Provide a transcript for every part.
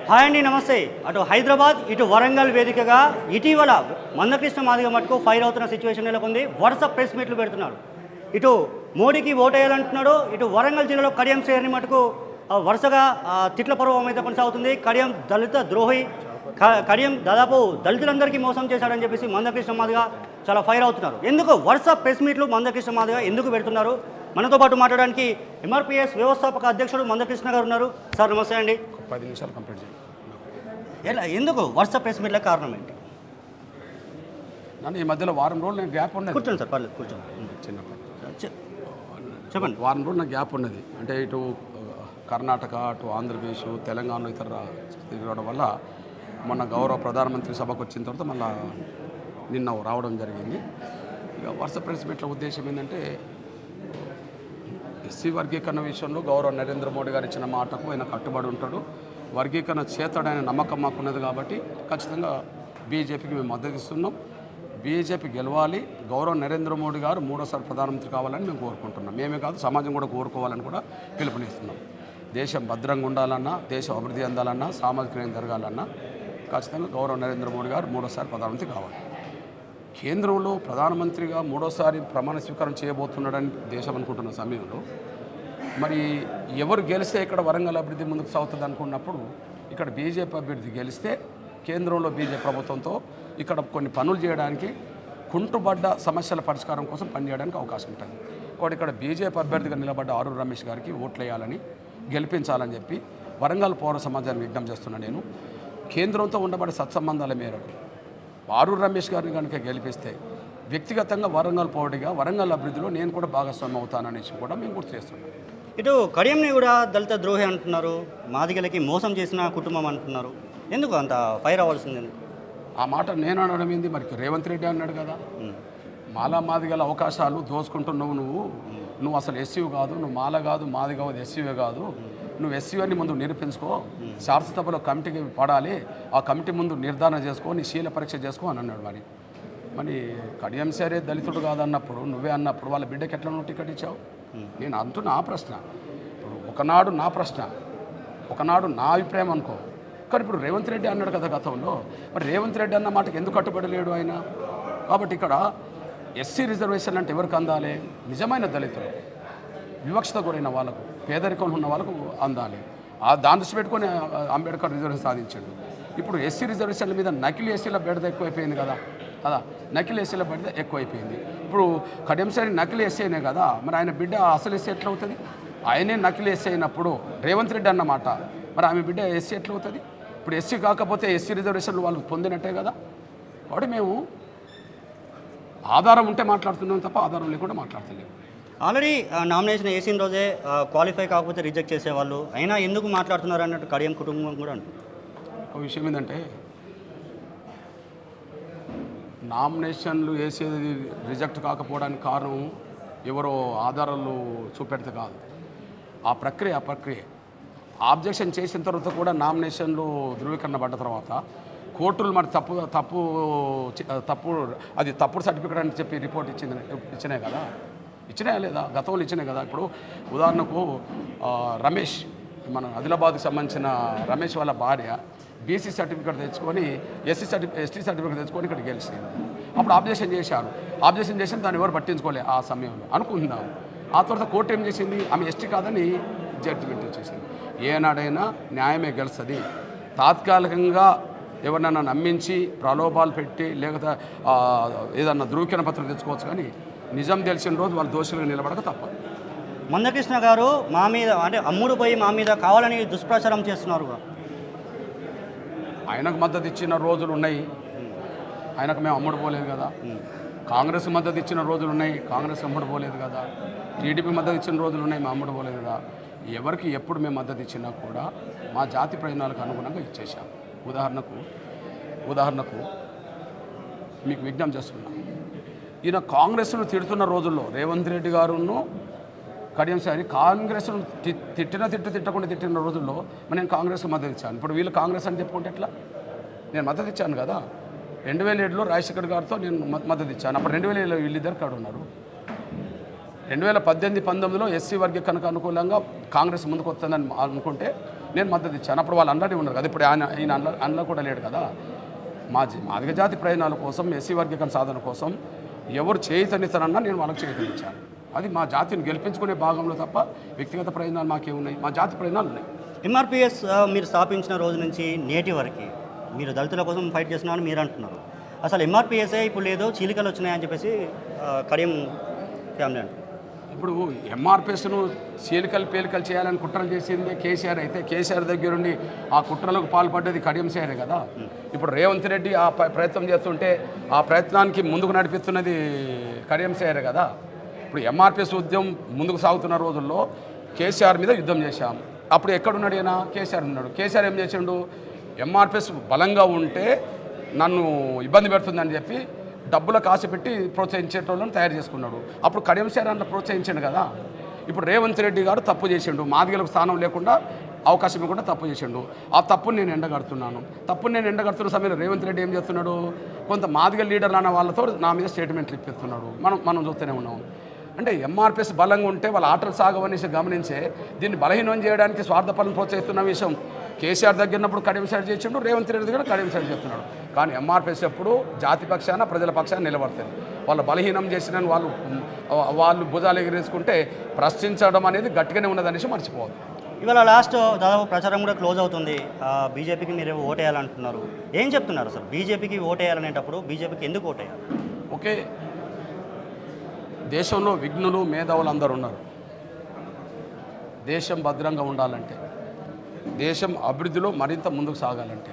Hi అండి, నమస్తే. అటు హైదరాబాద్ ఇటు వరంగల్ వేదికగా ఇటీవల మందకృష్ణ మాదిగ మటుకు ఫైర్ అవుతున్న సిచ్యువేషన్ నెలకొంది. వరుస ప్రెస్ మీట్లు పెడుతున్నారు. ఇటు మోడీకి ఓటేయాలంటున్నాడు, ఇటు వరంగల్ జిల్లాలో కడియం శ్రేణి మటుకు వరుసగా తిట్ల పర్వం అయితే కొనసాగుతుంది. కడియం దళిత ద్రోహి, కడియం దాదాపు దళితులందరికీ మోసం చేశాడని చెప్పేసి మందకృష్ణ మాదిగ చాలా ఫైర్ అవుతున్నారు. ఎందుకు వరుస ప్రెస్ మీట్లు మందకృష్ణ మాదిగ ఎందుకు పెడుతున్నారు? మనతో పాటు మాట్లాడడానికి ఎంఆర్పిఎస్ వ్యవస్థాపక అధ్యక్షుడు మందకృష్ణ గారు ఉన్నారు. సార్ నమస్తే అండి. 10 నిమిషాలు కంప్లీట్ చేయండి. ఎలా ఎందుకు వరుస ప్రెస్ మీట్ల కారణం ఏంటి? నన్ను ఈ మధ్యలో వారం రోజులు నేను గ్యాప్ ఉన్నది. కూర్చోండి సార్, పర్లేదు కూర్చోండి. వారం రోజులు నాకు గ్యాప్ ఉన్నది. అంటే ఇటు కర్ణాటక, అటు ఆంధ్రప్రదేశ్, తెలంగాణ ఇతర తిరగడం వల్ల మొన్న గౌరవ ప్రధానమంత్రి సభకు వచ్చిన తర్వాత మళ్ళీ నిన్న రావడం జరిగింది. ఇక వరుస ప్రెస్ మీట్ల ఉద్దేశం ఏంటంటే ఎస్సీ వర్గీకరణ విషయంలో గౌరవ నరేంద్ర మోడీ గారు ఇచ్చిన మాటకు ఆయన కట్టుబడి ఉంటాడు. వర్గీకరణ చేతాడనే నమ్మకం మాకున్నది కాబట్టి ఖచ్చితంగా బీజేపీకి మేము మద్దతు ఇస్తున్నాం. బీజేపీ గెలవాలి, గౌరవ నరేంద్ర మోడీ గారు మూడోసారి ప్రధానమంత్రి కావాలని మేము కోరుకుంటున్నాం. మేమే కాదు, సమాజం కూడా కోరుకోవాలని కూడా పిలుపునిస్తున్నాం. దేశం భద్రంగా ఉండాలన్నా, దేశం అభివృద్ధి అందాలన్నా, సామాజిక న్యాయం జరగాలన్నా ఖచ్చితంగా గౌరవ నరేంద్ర మోడీ గారు మూడోసారి ప్రధానమంత్రి కావాలి. కేంద్రంలో ప్రధానమంత్రిగా మూడోసారి ప్రమాణ స్వీకారం చేయబోతున్నాడని దేశం అనుకుంటున్న సమయంలో మరి ఎవరు గెలిస్తే ఇక్కడ వరంగల్ అభివృద్ధి ముందుకు సాగుతుంది అనుకున్నప్పుడు ఇక్కడ బీజేపీ అభ్యర్థి గెలిస్తే కేంద్రంలో బీజేపీ ప్రభుత్వంతో ఇక్కడ కొన్ని పనులు చేయడానికి, కుంటుబడ్డ సమస్యల పరిష్కారం కోసం పనిచేయడానికి అవకాశం ఉంటుంది. కాబట్టి ఇక్కడ బీజేపీ అభ్యర్థిగా నిలబడ్డ ఆరూరు రమేష్ గారికి ఓట్లు వేయాలని, గెలిపించాలని చెప్పి వరంగల్ పౌర సమాజాన్ని విజ్ఞప్తి చేస్తున్నాను. నేను కేంద్రంతో ఉండబడే సత్సంబంధాల మేరకు ఆరూరు రమేష్ గారిని కనుక గెలిపిస్తే వ్యక్తిగతంగా వరంగల్ పౌరుడిగా వరంగల్ అభివృద్ధిలో నేను కూడా భాగస్వామ్యం అవుతాననేసి కూడా మేము గుర్తు చేస్తున్నాం. ఇటు కడియంని కూడా దళిత ద్రోహి అంటున్నారు, మాదిగలకి మోసం చేసిన కుటుంబం అంటున్నారు. ఎందుకు అంత ఫైర్ అవ్వాల్సింది? ఆ మాట నేను అనడం ఏంది? మరి రేవంత్ రెడ్డి అన్నాడు కదా, మాలా మాదిగల అవకాశాలు దోచుకుంటున్నావు, నువ్వు అసలు ఎస్సీవి కాదు, నువ్వు మాల కాదు, మాది కాదు, ఎస్సీవే కాదు, నువ్వు ఎస్సీ అని ముందు నిరూపించుకో, శాసనసభలో కమిటీకి పడాలి, ఆ కమిటీ ముందు నిర్ధారణ చేసుకో, నీ శీల పరీక్ష చేసుకో అని అన్నాడు. మరి కడియం సరే దళితుడు కాదన్నప్పుడు, నువ్వే అన్నప్పుడు వాళ్ళ బిడ్డకి ఎట్లా నువ్వు టికెట్ ఇచ్చావు? నేను అంటున్నా ఆ ప్రశ్న. ఇప్పుడు ఒకనాడు నా ప్రశ్న, ఒకనాడు నా అభిప్రాయం అనుకో. కానీ ఇప్పుడు రేవంత్ రెడ్డి అన్నాడు కదా గతంలో, మరి రేవంత్ రెడ్డి అన్న మాటకి ఎందుకు కట్టుబడలేడు ఆయన? కాబట్టి ఇక్కడ ఎస్సీ రిజర్వేషన్ అంటే ఎవరికి అందాలి? నిజమైన దళితులు, వివక్షత గురైన వాళ్ళకు, పేదరికంలో ఉన్న వాళ్ళకు అందాలి. దాన్ని దృష్టి పెట్టుకొని అంబేద్కర్ రిజర్వేషన్ సాధించాడు. ఇప్పుడు ఎస్సీ రిజర్వేషన్ల మీద నకిలీ ఎస్సీల బెడద ఎక్కువైపోయింది కదా, నకిలీ ఎస్సీల బెడద ఎక్కువైపోయింది. ఇప్పుడు కడియం సరే నకిలీ ఎస్సీ అయినే కదా, మరి ఆయన బిడ్డ అసలు ఎస్సీ ఎట్లా అవుతుంది? ఆయనే నకిలీ ఎస్సీ అయినప్పుడు రేవంత్ రెడ్డి అన్నమాట, మరి ఆమె బిడ్డ ఎస్సీ ఎట్లా అవుతుంది? ఇప్పుడు ఎస్సీ కాకపోతే ఎస్సీ రిజర్వేషన్లు వాళ్ళు పొందినట్టే కదా. కాబట్టి మేము ఆధారం ఉంటే మాట్లాడుతున్నాం తప్ప ఆధారం లేకుండా మాట్లాడతలేము. ఆల్రెడీ నామినేషన్ వేసిన రోజే క్వాలిఫై కాకపోతే రిజెక్ట్ చేసేవాళ్ళు, అయినా ఎందుకు మాట్లాడుతున్నారు అన్నట్టు కడియం కుటుంబం కూడా అంటుంది. ఒక విషయం ఏంటంటే నామినేషన్లు వేసేది రిజెక్ట్ కాకపోవడానికి కారణం ఎవరో ఆధారాలు చూపెడితే కాదు. ఆ ప్రక్రియ ఆబ్జెక్షన్ చేసిన తర్వాత కూడా నామినేషన్లు ధృవీకరణ పడ్డ తర్వాత కోర్టులు మరి అది తప్పుడు సర్టిఫికేట్ అని చెప్పి రిపోర్ట్ ఇచ్చినాయి కదా, ఇచ్చినాయా లేదా? గతంలో ఇచ్చినాయి కదా. ఇప్పుడు ఉదాహరణకు రమేష్, మన ఆదిలాబాద్కి సంబంధించిన రమేష్ వాళ్ళ భార్య బీసీ సర్టిఫికేట్ తెచ్చుకొని ఎస్సీ సర్టిఫికేట్ తెచ్చుకొని ఇక్కడ గెలిచింది. అప్పుడు ఆబ్జెక్షన్ చేశారు. ఆబ్జెక్షన్ చేసిన దాన్ని ఎవరు పట్టించుకోలే ఆ సమయంలో అనుకుంటున్నాం. ఆ తర్వాత కోర్టు ఏం చేసింది? ఆమె ఎస్టీ కాదని జడ్జిమెంట్ ఇచ్చేసింది. ఏనాడైనా న్యాయమే గెలుస్తుంది. తాత్కాలికంగా ఎవరినైనా నమ్మించి ప్రలోభాలు పెట్టి లేకపోతే ఏదన్నా ధృవీకరణ పత్రం తెచ్చుకోవచ్చు, కానీ నిజం తెలిసిన రోజు వాళ్ళు దోషులుగా నిలబడక తప్ప. మందకృష్ణ గారు మా మీద అంటే అమ్ముడు పోయి మా మీద కావాలని దుష్ప్రచారం చేస్తున్నారు. ఆయనకు మద్దతు ఇచ్చిన రోజులు ఉన్నాయి, ఆయనకు మేము అమ్ముడు పోలేదు కదా. కాంగ్రెస్ మద్దతు ఇచ్చిన రోజులు ఉన్నాయి, కాంగ్రెస్ అమ్ముడు పోలేదు కదా. టీడీపీ మద్దతు ఇచ్చిన రోజులు ఉన్నాయి, మేము అమ్ముడు పోలేదు కదా. ఎవరికి ఎప్పుడు మేము మద్దతు ఇచ్చినా కూడా మా జాతి ప్రయోజనాలకు అనుగుణంగా ఇచ్చేసాం. ఉదాహరణకు మీకు విజ్ఞప్తి చేస్తున్నాం. ఈయన కాంగ్రెస్ను తిడుతున్న రోజుల్లో రేవంత్ రెడ్డి గారును కడియం సారి కాంగ్రెస్ను తిట్టకుండా తిట్టిన రోజుల్లో నేను కాంగ్రెస్కి మద్దతు ఇచ్చాను. ఇప్పుడు వీళ్ళు కాంగ్రెస్ అని చెప్పుకుంటే ఎట్లా? నేను మద్దతు ఇచ్చాను కదా. 2007లో రాజశేఖర్ గారితో నేను మద్దతు ఇచ్చాను. అప్పుడు 2007లో వీళ్ళిద్దరు కాడు ఉన్నారు. 2018-19లో ఎస్సీ వర్గీకరణకు అనుకూలంగా కాంగ్రెస్ ముందుకు వస్తుందని అనుకుంటే నేను మద్దతు ఇచ్చాను. అప్పుడు వాళ్ళు అందరినీ ఉన్నారు కదా, ఇప్పుడు ఈయన అన్న కూడా లేడు కదా. మాదిగ జాతి ప్రయోజనాల కోసం, ఎస్సీ వర్గీకరణ సాధన కోసం ఎవరు చేయుతనిస్తారన్నా నేను వాళ్ళకి చేయుతనిచ్చాను. అది మా జాతిని గెలిపించుకునే భాగంలో తప్ప వ్యక్తిగత ప్రయోజనాలు మాకేమున్నాయి, మా జాతి ప్రయోజనాలు ఉన్నాయి. ఎంఆర్పిఎస్ మీరు స్థాపించిన రోజు నుంచి నేటి వరకు మీరు దళితుల కోసం ఫైట్ చేస్తున్నారని మీరు అంటున్నారు. అసలు ఎంఆర్పిఎస్ఏ ఇప్పుడు లేదు, చీలికలు వచ్చినాయని చెప్పేసి కడియం ఫ్యామిలీ అంటారు. ఇప్పుడు ఎంఆర్పిఎస్ను చీలికలు పేలికలు చేయాలని కుట్రలు చేసింది కేసీఆర్ అయితే, కేసీఆర్ దగ్గరుండి ఆ కుట్రలకు పాల్పడ్డది కడియం సేరే కదా. ఇప్పుడు రేవంత్ రెడ్డి ఆ ప్రయత్నం చేస్తుంటే ఆ ప్రయత్నానికి ముందుకు నడిపిస్తున్నది కడియం సేరే కదా. ఇప్పుడు ఎంఆర్పిఎస్ ఉద్యమం ముందుకు సాగుతున్న రోజుల్లో కేసీఆర్ మీద యుద్ధం చేశాం. అప్పుడు ఎక్కడున్నాడు ఈయన? కేసీఆర్ ఉన్నాడు. కేసీఆర్ ఏం చేసిండు? ఎంఆర్పిఎస్ బలంగా ఉంటే నన్ను ఇబ్బంది పెడుతుందని చెప్పి డబ్బులకు ఆశ పెట్టి ప్రోత్సహించేటోళ్ళని తయారు చేసుకున్నాడు. అప్పుడు కడియం సేర్ అన్న ప్రోత్సహించాడు కదా. ఇప్పుడు రేవంత్ రెడ్డి గారు తప్పు చేసిండు, మాదిగలకు స్థానం లేకుండా అవకాశం ఇవ్వకుండా తప్పు చేసిండు. ఆ తప్పుని నేను ఎండగడుతున్నాను. నేను ఎండగడుతున్న సమయంలో రేవంత్ రెడ్డి ఏం చేస్తున్నాడు? కొంత మాదిగ లీడర్లు అన్న వాళ్ళతో నా మీద స్టేట్మెంట్లు ఇప్పిస్తున్నాడు. మనం చూస్తూనే ఉన్నాం. అంటే ఎంఆర్పిఎస్ బలంగా ఉంటే వాళ్ళ ఆటలు సాగవనేసి గమనించే దీన్ని బలహీనం చేయడానికి స్వార్థపరం ప్రోత్సహిస్తున్న విషయం కేసీఆర్ దగ్గర ఉన్నప్పుడు కడియం సైడ్ చేసిండు, రేవంత్ రెడ్డి దగ్గర కడియం సైడ్ చేస్తున్నాడు. కానీ ఎంఆర్పిఎస్ ఎప్పుడు జాతి పక్షాన ప్రజల పక్షాన నిలబడుతుంది. వాళ్ళు బలహీనం చేసిన వాళ్ళు భుజాలు ఎగిరేసుకుంటే ప్రశ్నించడం అనేది గట్టిగానే ఉన్నదనేసి మర్చిపోవద్దు. ఇవాళ లాస్ట్ దాదాపు ప్రచారం కూడా క్లోజ్ అవుతుంది. బీజేపీకి మీరు ఓటేయాలంటున్నారు. ఏం చెప్తున్నారు అసలు? బీజేపీకి ఓటేయాలనేటప్పుడు బీజేపీకి ఎందుకు ఓటేయాలి? ఓకే, దేశంలో విఘ్నులు మేధావులు అందరూ ఉన్నారు. దేశం భద్రంగా ఉండాలంటే, దేశం అభివృద్ధిలో మరింత ముందుకు సాగాలంటే,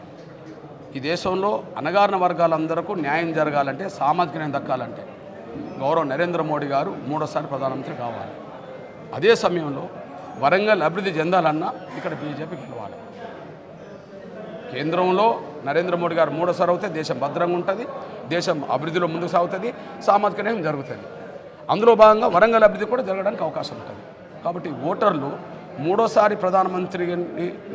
ఈ దేశంలో అణగారిన వర్గాలందరికీ న్యాయం జరగాలంటే, సామాజిక న్యాయం దక్కాలంటే గౌరవ నరేంద్ర మోడీ గారు మూడోసారి ప్రధానమంత్రి కావాలి. అదే సమయంలో వరంగల్ అభివృద్ధి చెందాలన్నా ఇక్కడ బీజేపీ గెలవాలి. కేంద్రంలో నరేంద్ర మోడీ గారు మూడోసారి అవుతే దేశం భద్రంగా ఉంటుంది, దేశం అభివృద్ధిలో ముందుకు సాగుతుంది, సామాజిక న్యాయం జరుగుతుంది. అందులో భాగంగా వరంగల్ అభివృద్ధి కూడా జరగడానికి అవకాశం ఉంటుంది. కాబట్టి ఓటర్లు మూడోసారి ప్రధానమంత్రి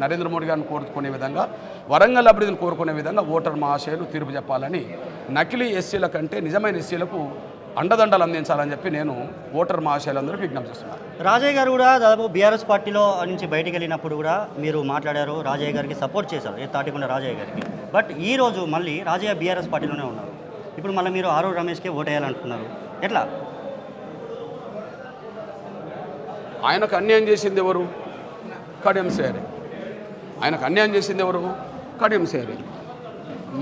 నరేంద్ర మోడీ గారిని కోరుకునే విధంగా, వరంగల్ అభివృద్ధిని కోరుకునే విధంగా ఓటర్ మహాశయులు తీర్పు చెప్పాలని, నకిలీ ఎస్సీల కంటే నిజమైన ఎస్సీలకు అండదండలు అందించాలని చెప్పి నేను ఓటర్ మహాశయులందరూ విజ్ఞప్తి చేస్తున్నాను. రాజయ్య గారు కూడా దాదాపు బీఆర్ఎస్ పార్టీలో నుంచి బయటికి వెళ్ళినప్పుడు కూడా మీరు మాట్లాడారు, రాజయ్య గారికి సపోర్ట్ చేశారు, తాటికొండ రాజయ్య గారికి. బట్ ఈరోజు మళ్ళీ రాజయ్య బీఆర్ఎస్ పార్టీలోనే ఉన్నారు. ఇప్పుడు మళ్ళీ మీరు ఆరూరు రమేష్కే ఓటేయాలంటున్నారు. ఎట్లా? ఆయనకు అన్యాయం చేసింది ఎవరు? కడియం సేరే. ఆయనకు అన్యాయం చేసింది ఎవరు? కడియం సేరే.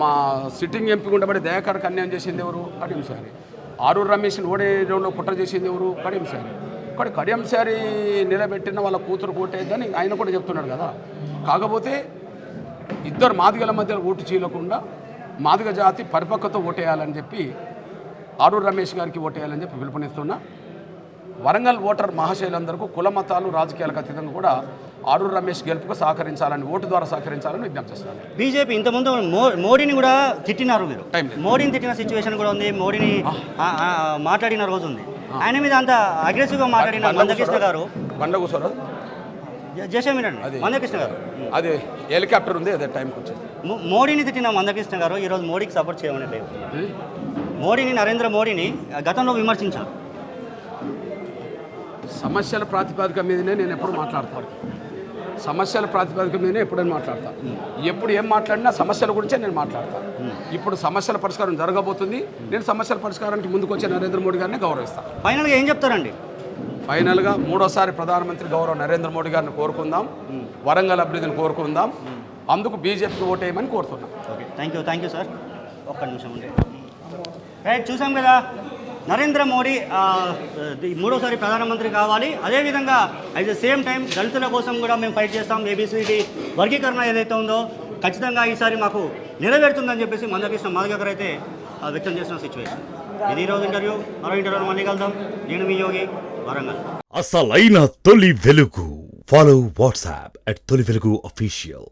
మా సిట్టింగ్ ఎంపీ ఉండబడి దయాకర్కి అన్యాయం చేసింది ఎవరు? కడియం సేరే. ఆరూరు రమేష్ని ఓడేయడంలో కుట్ర చేసింది ఎవరు? కడియం సేరే. కానీ కడియం సేరి నిలబెట్టిన వాళ్ళ కూతురు కోటేద్దని ఆయన కూడా చెప్తున్నాడు కదా. కాకపోతే ఇద్దరు మాదిగల మధ్య ఓటు చీలకుండా మాదిగ జాతి పరిపక్వత ఓటేయాలని చెప్పి ఆరూరు రమేష్ గారికి ఓటేయాలని చెప్పి పిలుపునిస్తున్నా. వరంగల్ ఓటర్ మహాశయులందరికీ కుల మతాలు రాజకీయాలకు అతీతంగా కూడా ఆరూరు రమేష్ గెలుపుకు సహకరించాలని, ఓటు ద్వారా సహకరించాలని విజ్ఞప్తి చేస్తున్నాను. బీజేపీ ఇంతకుముందు మోడీని కూడా తిట్టినారు మీరు. మోడీని తిట్టిన సిచ్యువేషన్ కూడా ఉంది, మోడీని మాట్లాడిన రోజు ఉంది. ఆయన మీద అంత అగ్రెసివ్గా మాట్లాడిన మందకృష్ణ గారు, బండగూసరు జయశమిరండి మందకృష్ణ గారు, అది హెలికాప్టర్ ఉంది, అదే టైంకి వచ్చేది. మోడీని తిట్టిన మందకృష్ణ గారు ఈరోజు మోడీకి సపోర్ట్ చేయమని లేదు. మోడీని, నరేంద్ర మోడీని గతంలో విమర్శించారు. సమస్యల ప్రాతిపదిక మీదనే నేను ఎప్పుడు మాట్లాడతాను. సమస్యల ప్రాతిపదిక మీదనే ఎప్పుడైనా మాట్లాడతాను. ఎప్పుడు ఏం మాట్లాడినా సమస్యల గురించే నేను మాట్లాడతాను. ఇప్పుడు సమస్యల పరిష్కారం జరగబోతుంది. నేను సమస్యల పరిష్కారానికి ముందుకు వచ్చే నరేంద్ర మోడీ గారిని గౌరవిస్తాను. ఫైనల్గా ఏం చెప్తారండి? ఫైనల్గా మూడోసారి ప్రధానమంత్రి గౌరవ నరేంద్ర మోడీ గారిని కోరుకుందాం, వరంగల్ అభివృద్ధిని కోరుకుందాం, అందుకు బీజేపీకి ఓటేయమని కోరుతున్నాం. Okay, thank you sir. ఒక్క నిమిషం ఉండే. రైట్, చూసాం కదా, నరేంద్ర మోడీ మూడోసారి ప్రధానమంత్రి కావాలి. అదేవిధంగా అట్ ద సేమ్ టైం దళితుల కోసం కూడా మేము ఫైట్ చేస్తాం. ఏబీసీడీ వర్గీకరణ ఏదైతే ఉందో ఖచ్చితంగా ఈసారి మాకు నెరవేరుతుందని చెప్పేసి మందకృష్ణ మాదిగ గారు అయితే వ్యక్తం చేసిన సిచ్యువేషన్. ఇది ఈరోజు ఇంటర్వ్యూ. మరో ఇంటర్వ్యూలో మళ్ళీ కలుద్దాం. నేను మీ యోగి, వరంగల్. అసలైన తొలి వెలుగు. ఫాలో వాట్సాప్ @తొలి వెలుగు official.